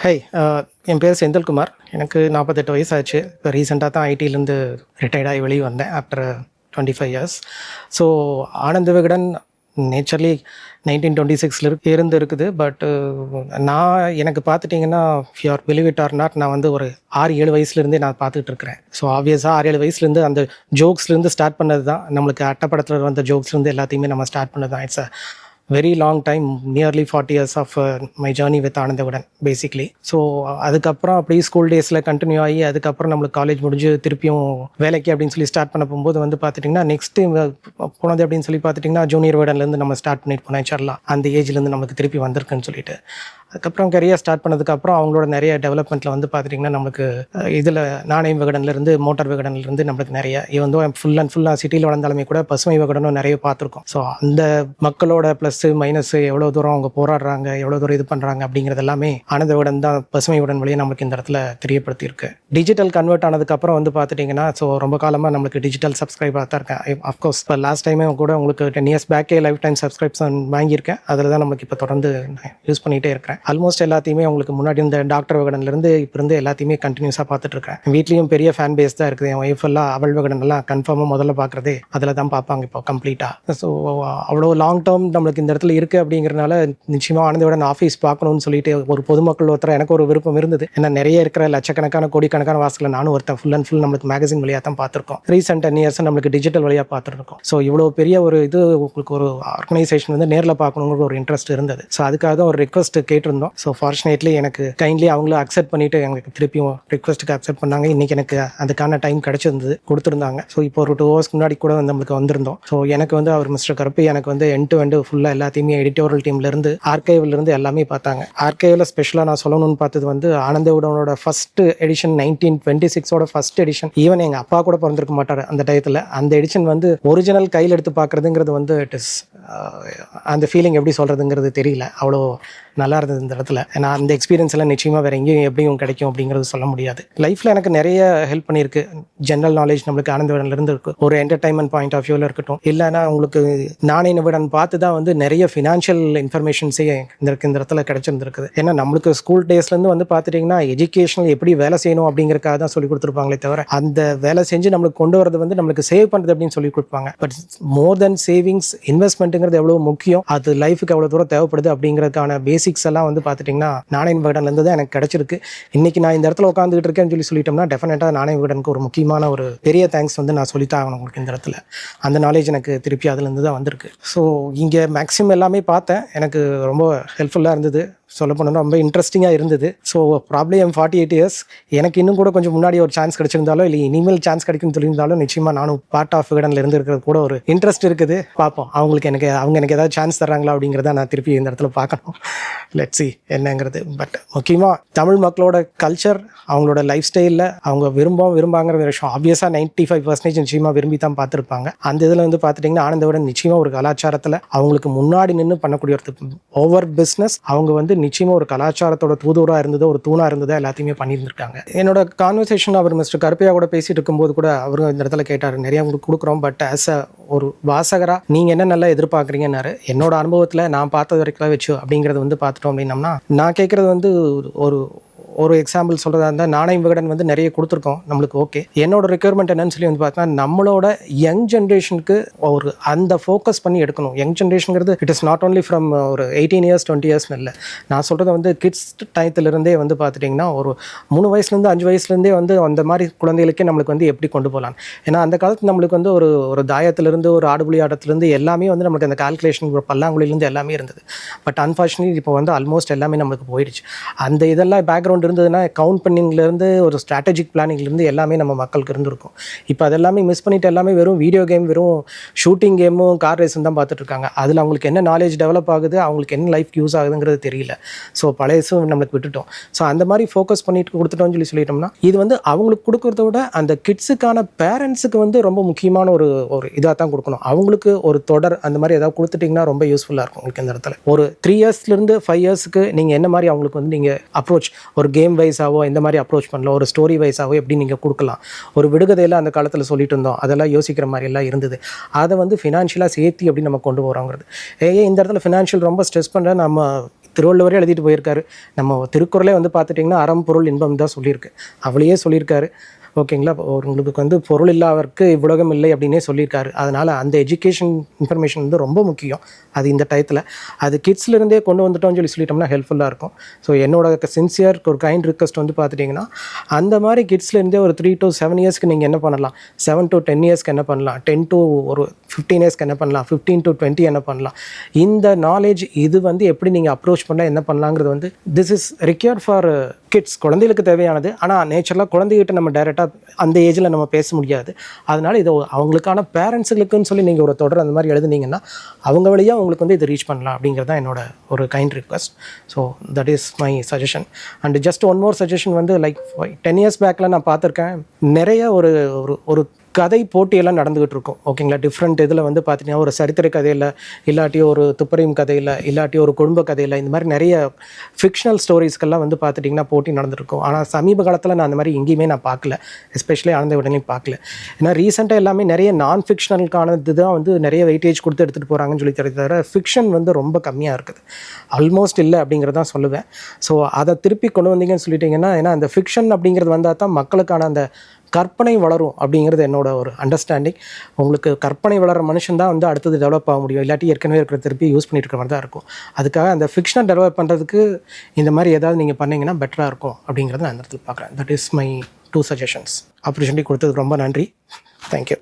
High, என் பேர் செந்தில்குமார். எனக்கு 48 வயசு ஆச்சு. இப்போ ரீசெண்டாக தான் ஐடியிலேருந்து ரிட்டையர்ட் ஆகி வெளியே வந்தேன் after 25 years. So Ananda Vikatan நேச்சர்லி 1926 இருந்து இருக்குது. பட் எனக்கு பார்த்துட்டிங்கன்னா pure believe it or not, நான் வந்து ஒரு 6-7 வயசுலேருந்தே நான் பார்த்துட்டு இருக்கிறேன். ஸோ ஆப்வியஸாக 6-7 வயசுலேருந்து அந்த ஜோக்ஸ்லேருந்து ஸ்டார்ட் பண்ணது தான். நம்மளுக்கு அட்டப்படத்தில் வந்த ஜோக்ஸ்லேருந்து எல்லாத்தையுமே நம்ம ஸ்டார்ட் பண்ணது தான். It's a very long time, nearly 40 years of my journey with Ananda Vikatan basically. So அதுக்கப்புறம் அப்படியே ஸ்கூல் டேஸில் கண்டினியூ ஆகி அதுக்கப்புறம் நம்மளுக்கு காலேஜ் முடிஞ்சு திருப்பியும் வேலைக்கு அப்படின்னு சொல்லி ஸ்டார்ட் பண்ண போகும்போது வந்து பார்த்துட்டிங்கன்னா நெக்ஸ்ட்டு போனது அப்படின்னு சொல்லி பார்த்துட்டிங்கன்னா ஜூனியர் விகடன்லேருந்து நம்ம ஸ்டார்ட் பண்ணிட்டு போனேன். சார்லாம் அந்த ஏஜ்லேருந்து நமக்கு திருப்பி வந்திருக்குன்னு சொல்லிட்டு அதுக்கப்புறம் கரியர் ஸ்டார்ட் பண்ணதுக்கப்புறம் அவங்களோட நிறைய டெவலப்மெண்ட்டில் வந்து பார்த்துட்டிங்கன்னா நம்மளுக்கு இதில் நாணயம் விகடன்லேருந்து மோட்டார் விகடன்லேருந்து நம்மளுக்கு நிறைய வந்து ஃபுல் அண்ட் ஃபுல்லாக சிட்டியில் வளர்ந்தாலுமே கூட பசுமை விகடனும் நிறைய பார்த்துருக்கோம். ஸோ அந்த மக்களோட ப்ளஸ்ஸு மைனஸு எவ்வளோ தூரம் அவங்க போராடுறாங்க, எவ்வளோ தூரம் இது பண்ணுறாங்க அப்படிங்கிறது எல்லாமே ஆனந்த விகடன் தான் பசுமை விகடன் வழியாக நம்மளுக்கு இந்த இடத்துல தெரியப்படுத்தியிருக்கு. டிஜிட்டல் கன்வெர்ட் ஆனதுக்கப்புறம் வந்து பார்த்துட்டிங்கன்னா ஸோ ரொம்ப காலமாக நம்மளுக்கு டிஜிட்டல் சப்ஸ்கிரைபராக தான் இருக்கேன். அஃப்கோர்ஸ் இப்போ லாஸ்ட் டைமே கூட உங்களுக்கு 10 years பேக்கே லைஃப் டைம் சப்ஸ்கிரிப்ஷன் வாங்கியிருக்கேன். அதில் தான் நமக்கு இப்போ தொடர்ந்து யூஸ் பண்ணிகிட்டே இருக்கிறேன். ஆல்மோஸ்ட் எல்லாத்தையுமே உங்களுக்கு முன்னாடி இந்த டாக்டர் விகடன்லேருந்து இப்போ இருந்து எல்லாத்தையுமே கண்டினியூஸாக பார்த்துட்டு இருக்கேன். வீட்லேயும் பெரிய ஃபேன் பேஸ் தான் இருக்குது. என் ஒய்ஃப் எல்லாம் அவள் விகடன் எல்லாம் கன்ஃபார்மாக முதல்ல பார்க்குறதே அதில் தான் பார்ப்பாங்க இப்போ கம்ப்ளீட்டாக. ஸோ அவ்வளோ லாங் டேர்ம் நம்மளுக்கு இந்த இடத்துல இருக்குது அப்படிங்கிறனால நிச்சயமாக ஆனந்த விகடன் ஆஃபீஸ் பார்க்கணும்னு சொல்லிட்டு ஒரு பொதுமக்கள் ஒருத்தர் எனக்கு ஒரு விருப்பம் இருந்தது. ஏன்னா நிறைய இருக்கிற லட்சக்கணக்கான கோடிக்கணக்கான வாசலில் நானும் ஒருத்தன் ஃபுல் அண்ட் ஃபுல் நம்மளுக்கு மேகசின் வழியாக தான் பார்த்துருக்கோம். ரீசெண்ட் 10 years நம்மளுக்கு டிஜிட்டல் வழியாக பார்த்துருக்கோம். ஸோ இவ்வளோ பெரிய ஒரு இது உங்களுக்கு ஒரு ஆர்கனைசேஷன் வந்து நேரில் பார்க்கணுங்கிற ஒரு இன்ட்ரெஸ்ட் இருந்தது. ஸோ அதுக்காக தான் ஒரு ரிக்வஸ்ட் கேட்டிருந்தோம். ஸோ ஃபார்ச்சுனேட்லி எனக்கு கைண்ட்லி அவங்களும் அக்செப்ட் பண்ணிவிட்டு எங்களுக்கு திருப்பியும் ரிக்வஸ்ட்டுக்கு அக்செப்ட் பண்ணாங்க. இன்றைக்கி எனக்கு அதுக்கான டைம் கிடச்சிருந்தது, கொடுத்துருந்தாங்க. ஸோ இப்போ ஒரு 2 hours முன்னாடி கூட வந்து நம்மளுக்கு வந்திருந்தோம். ஸோ எனக்கு வந்து அவர் மிஸ்டர் கருப்பு எனக்கு வந்து எண்ட் டு எண்டு ஃபுல்லாக எல்லாத்தையுமே எடிட்டோரியல் டீம்லேருந்து ஆர்கைவ்லேருந்து எல்லாமே பார்த்தாங்க. ஆர்கைவில் ஸ்பெஷலாக நான் சொல்லணும்னு பார்த்தது வந்து ஆனந்த விகடனோட first edition 1926 first edition. Even எங்கள் அப்பா கூட பிறந்திருக்க மாட்டார் அந்த டயத்தில். அந்த எடிஷன் வந்து ஒரிஜினல் கையில் எடுத்து பார்க்குறதுங்கிறது வந்து இட் இஸ் அந்த ஃபீலிங் எப்படி சொல்கிறதுங்கிறது தெரியல. அவ்வளோ நல்லா இருந்தது இந்த இடத்துல. ஏன்னா அந்த எக்ஸ்பீரியன்ஸ் எல்லாம் நிச்சயமாக வேறு எங்கேயும் எப்படியும் கிடைக்கும் அப்படிங்கிறது சொல்ல முடியாது. லைஃப்பில் எனக்கு நிறைய ஹெல்ப் பண்ணியிருக்கு. ஜென்ரல் நாலேஜ் நம்மளுக்கு ஆனந்த விகடன்லேருந்து இருக்குது. ஒரு என்டர்டைன்மெண்ட் பாயிண்ட் ஆஃப் வியூவில் இருக்கட்டும், இல்லைனா உங்களுக்கு நாணய விகடன் பார்த்து தான் வந்து நிறைய ஃபினான்ஷியல் இன்ஃபர்மேஷன்ஸே இந்த இடத்துல கிடைச்சிருந்துருக்குது. ஏன்னா நம்மளுக்கு ஸ்கூல் டேஸ்லேருந்து வந்து பார்த்துட்டிங்கன்னா எஜுகேஷனல் எப்படி வேலை செய்யணும் அப்படிங்கிறக்காக தான் சொல்லி கொடுத்துருப்பாங்களே தவிர அந்த வேலை செஞ்சு நம்மளுக்கு கொண்டு வரது வந்து நம்மளுக்கு சேவ் பண்ணுறது அப்படின்னு சொல்லி கொடுப்பாங்க. பட் மோர் தென் சேவிங்ஸ், இன்வெஸ்ட்மெண்ட்டுங்கிறது எவ்வளோ முக்கியம், அது லைஃபுக்கு எவ்வளோ தூரம் தேவைப்படுது அப்படிங்கிறதுக்கான பேசிக்ஸ் எல்லாம் வந்து பார்த்துட்டிங்கன்னா நாணய விகடன்லேருந்து தான் எனக்கு கிடைச்சிருக்கு. இன்றைக்கி நான் இந்த இடத்துல உட்காந்துக்கிட்டு இருக்கேன்னு சொல்லிட்டோம்னா டெஃபினட்டாக நாணய விகடனுக்கு ஒரு முக்கியமான ஒரு பெரிய தேங்க்ஸ் வந்து நான் சொல்லித்தான் ஆகணும் உங்களுக்கு இந்த இடத்துல. அந்த நாலேஜ் எனக்கு திருப்பி அதுலேருந்து தான் வந்திருக்கு. ஸோ இங்கே மேக்ஸிமம் எல்லாமே பார்த்தேன். எனக்கு ரொம்ப ஹெல்ப்ஃபுல்லாக இருந்தது. சொல்ல போனோம்னா ரொம்ப இன்ட்ரெஸ்டிங்காக இருந்தது. So probably 48 years. எனக்கு இன்னும் கூட கொஞ்சம் முன்னாடி ஒரு சான்ஸ் கிடைச்சிருந்தாலோ இல்லை இனிமேல் சான்ஸ் கிடைக்கும்னு சொல்லியிருந்தாலும் நிச்சயமாக நானும் பார்ட் ஆஃப் விகடனில் இருக்கிறது கூட ஒரு இன்ட்ரெஸ்ட் இருக்குது. பார்ப்போம் அவங்க எனக்கு ஏதாவது சான்ஸ் தர்றாங்களா அப்படிங்கிறத நான் திருப்பி இந்த இடத்துல பார்க்கணும். லெட்ஸ் சி என்னங்கிறது. பட் முக்கியமாக தமிழ் மக்களோட கல்ச்சர், அவங்களோட லைஃப் ஸ்டைலில் அவங்க விரும்பாங்கிற ஒரு விஷயம் ஆப்வியஸாக 95% நிச்சயமாக விரும்பி தான் பார்த்துருப்பாங்க. அந்த இதில் வந்து பார்த்துட்டிங்கன்னா ஆனந்த விகடன் நிச்சயமாக ஒரு கலாச்சாரத்தில் அவங்களுக்கு முன்னாடி நின்று பண்ணக்கூடிய ஒரு ஓவர் பிஸ்னஸ். அவங்க வந்து நிச்சயமாக ஒரு கலாச்சாரத்தோட தூதுவராக இருந்தது, ஒரு தூணாக இருந்தது, எல்லாத்தையுமே பண்ணியிருந்திருக்காங்க. என்னோட கான்வர்சேஷன் அவர் மிஸ்டர் கருப்பையா கூட பேசிட்டு இருக்கும்போது கூட அவரும் இந்த இடத்துல கேட்டார், நிறைய உங்களுக்கு கொடுக்குறோம், பட் ஆஸ் அ ஒரு வாசகராக நீங்கள் என்ன நல்லா எதிர்பார்க்குறீங்கன்னாரு. என்னோட அனுபவத்தில் நான் பார்த்தது வரைக்கும் வச்சு அப்படிங்கிறது வந்து பார்த்துட்டோம் அப்படின்னம்னா நான் கேட்குறது வந்து ஒரு எக்ஸாம்பிள் சொல்கிறதா இருந்தால் நாணயம் விகடன் வந்து நிறைய கொடுத்துருக்கோம் நம்மளுக்கு. ஓகே, என்னோட ரெக்யர்மெண்ட் என்னன்னு சொல்லி வந்து பார்த்தா நம்மளோட யங் ஜென்ரேஷனுக்கு ஒரு அந்த ஃபோக்கஸ் பண்ணி எடுக்கணும். யங் ஜென்ரேஷனுங்கிறது it is not only from ஒரு 18 years 20 years இல்லை. நான் சொல்கிறது வந்து கிட்ஸ் டயத்துலேருந்தே வந்து பார்த்துட்டிங்கன்னா ஒரு 3 வயசுலேருந்து 5 வயசுலேருந்தே வந்து அந்த மாதிரி குழந்தைகளுக்கே நம்மளுக்கு வந்து எப்படி கொண்டு போகலாம். ஏன்னா அந்த காலத்தில் நம்மளுக்கு வந்து ஒரு தாயத்திலேருந்து ஒரு ஆடுபுலி ஆட்டத்துலேருந்து எல்லாமே வந்து நம்மளுக்கு அந்த கால்குலேஷன் பல்லாங்குழிலேருந்து எல்லாமே இருந்தது. பட் அன்ஃபார்ச்சுனேட்லி இப்போ வந்து ஆல்மோஸ்ட் எல்லாமே நம்மளுக்கு போயிடுச்சு. அந்த இதெல்லாம் பேக்ரவுண்ட் இருந்ததுன்னா கவுண்ட் பண்ணிங்லேருந்து ஒரு ஸ்ட்ராட்டஜிக் பிளானிங்லேருந்து எல்லாமே நம்ம மக்களுக்கு இருந்திருக்கும். இப்போ அதெல்லாமே மிஸ் பண்ணிட்டு எல்லாமே வெறும் வீடியோ கேம், வெறும் ஷூட்டிங் கேமும் கார் ரேஸும் தான் பார்த்துட்டு இருக்காங்க. அதில் அவங்களுக்கு என்ன நாலேஜ் டெவலப் ஆகுது, அவங்களுக்கு என்ன லைஃப் யூஸ் ஆகுதுங்கிறது தெரியல. ஸோ பழையசும் நம்மளுக்கு விட்டுட்டோம். ஸோ அந்த மாதிரி ஃபோக்கஸ் பண்ணிட்டு கொடுத்துட்டோம்னு சொல்லிட்டோம்னா இது வந்து அவங்களுக்கு கொடுக்குறத விட அந்த கிட்ஸுக்கான பேரண்ட்ஸுக்கு வந்து ரொம்ப முக்கியமான ஒரு இதாக தான் கொடுக்கணும். அவங்களுக்கு ஒரு தொடர் அந்த மாதிரி ஏதாவது கொடுத்துட்டிங்கன்னா ரொம்ப யூஸ்ஃபுல்லாக இருக்கும் உங்களுக்கு இந்த இடத்துல. ஒரு 3 yearsலேருந்து 5 yearsக்கு நீங்கள் என்ன மாதிரி அவங்களுக்கு வந்து நீங்கள் அப்ரோச் ஒரு கேம் வைஸாவோ இந்த மாதிரி அப்ரோச் பண்ணலாம், ஒரு ஸ்டோரி வைஸாவோ எப்படி நீங்கள் கொடுக்கலாம். ஒரு விடுகதையில் அந்த காலத்தில் சொல்லிட்டு இருந்தோம், அதெல்லாம் யோசிக்கிற மாதிரி எல்லாம் இருந்தது. அதை வந்து ஃபினான்ஷியலாக சேர்த்து எப்படி நம்ம கொண்டு போகிறோங்கிறது. இந்த இடத்துல ஃபினான்ஷியல் ரொம்ப ஸ்ட்ரெஸ் பண்ணுற நம்ம திருவள்ளுவரே எழுதிட்டு போயிருக்காரு. நம்ம திருக்குறளே வந்து பார்த்துட்டிங்கன்னா அறம் பொருள் இன்பம் தான் சொல்லியிருக்கு. அவளையே சொல்லியிருக்காரு. ஓகேங்களா, உங்களுக்கு வந்து பொருள் இல்லாதவர்க்கு இவ்வுலகம் இல்லை அப்படின்னே சொல்லியிருக்காரு. அதனால் அந்த எஜுகேஷன் இன்ஃபர்மேஷன் வந்து ரொம்ப முக்கியம். அது இந்த டயத்தில் அது கிட்ஸ்லேருந்தே கொண்டு வந்துட்டோம்னு சொல்லிட்டோம்னா ஹெல்ப்ஃபுல்லாக இருக்கும். ஸோ என்னோட சின்சியர் ஒரு கைண்ட் ரிக்வெஸ்ட் வந்து பார்த்துட்டிங்கன்னா, அந்த மாதிரி கிட்ஸ்லேருந்தே ஒரு 3 to 7 இயர்ஸ்க்கு நீங்கள் என்ன பண்ணலாம், 7 to 10 இயர்ஸ்க்கு என்ன பண்ணலாம், 10 to ஒரு 15 இயர்ஸ்க்கு என்ன பண்ணலாம், 15 to 20 என்ன பண்ணலாம், இந்த நாலேஜ் இது வந்து எப்படி நீங்கள் அப்ரோச் பண்ணால் என்ன பண்ணலாங்கிறது வந்து this is required for kids. குழந்தைகளுக்கு தேவையானது. ஆனால் நேச்சரலாக குழந்தைகிட்ட நம்ம டைரெக்டாக அந்த ஏஜில் நம்ம பேச முடியாது. அதனால் இதை அவங்களுக்கான பேரண்ட்ஸுகளுக்குன்னு சொல்லி நீங்கள் ஒரு தொடர் அந்த மாதிரி எழுதுனீங்கன்னா அவங்க வழியாக உங்களுக்கு வந்து இதை ரீச் பண்ணலாம் அப்படிங்கிறது தான் என்னோட ஒரு kind request. So that is my suggestion. And just one more suggestion வந்து லைக் 10 இயர்ஸ் பேக்கில் நான் பார்த்துருக்கேன், நிறைய ஒரு ஒரு கதை போட்டியெல்லாம் நடந்துகிட்டு இருக்கும். ஓகேங்களா, டிஃப்ரெண்ட் இதில் வந்து பார்த்தீங்கன்னா ஒரு சரித்திர கதையில், இல்லாட்டி ஒரு துப்பறியும் கதையில், இல்லாட்டி ஒரு குடும்ப கதையில், இந்த மாதிரி நிறைய ஃபிக்ஷனல் ஸ்டோரிஸ்க்கெல்லாம் வந்து பார்த்துட்டிங்கன்னா போட்டி நடந்துருக்கும். ஆனால் சமீப காலத்தில் நான் அந்த மாதிரி எங்கேயுமே நான் பார்க்கல, எஸ்பெஷலி ஆனந்த விகடனையும் பார்க்கல. ஏன்னா ரீசெண்டாக எல்லாமே நிறைய நான் ஃபிக்ஷனலுக்கானது தான் வந்து நிறைய வெயிட்டேஜ் கொடுத்து எடுத்துகிட்டு போகிறாங்கன்னு சொல்லி தவிர ஃபிக்ஷன் வந்து ரொம்ப கம்மியாக இருக்குது, ஆல்மோஸ்ட் இல்லை அப்படிங்கிறதான் சொல்லுவேன். ஸோ அதை திருப்பி கொண்டு வந்தீங்கன்னு சொல்லிட்டிங்கன்னா, ஏன்னா அந்த ஃபிக்ஷன் அப்படிங்கிறது வந்தால் தான் மக்களுக்கான அந்த கற்பனை வளரும் அப்படிங்கிறது என்னோட ஒரு அண்டர்ஸ்டாண்டிங். உங்களுக்கு கற்பனை வளர மனுஷன் தான் வந்து அடுத்தது டெவலப் ஆக முடியும், இல்லாட்டி ஏற்கனவே இருக்கிற திருப்பி யூஸ் பண்ணிட்டு இருக்கிற மாதிரி தான் இருக்கும். அதுக்காக அந்த ஃபிக்ஷனை டெவலப் பண்ணுறதுக்கு இந்த மாதிரி ஏதாவது நீங்கள் பண்ணிங்கன்னா பெட்டராக இருக்கும் அப்படிங்கிறத நான் இந்த இடத்துல பார்க்குறேன். That is my 2 suggestions. Opportunity கொடுத்ததுக்கு ரொம்ப நன்றி. தேங்க்யூ.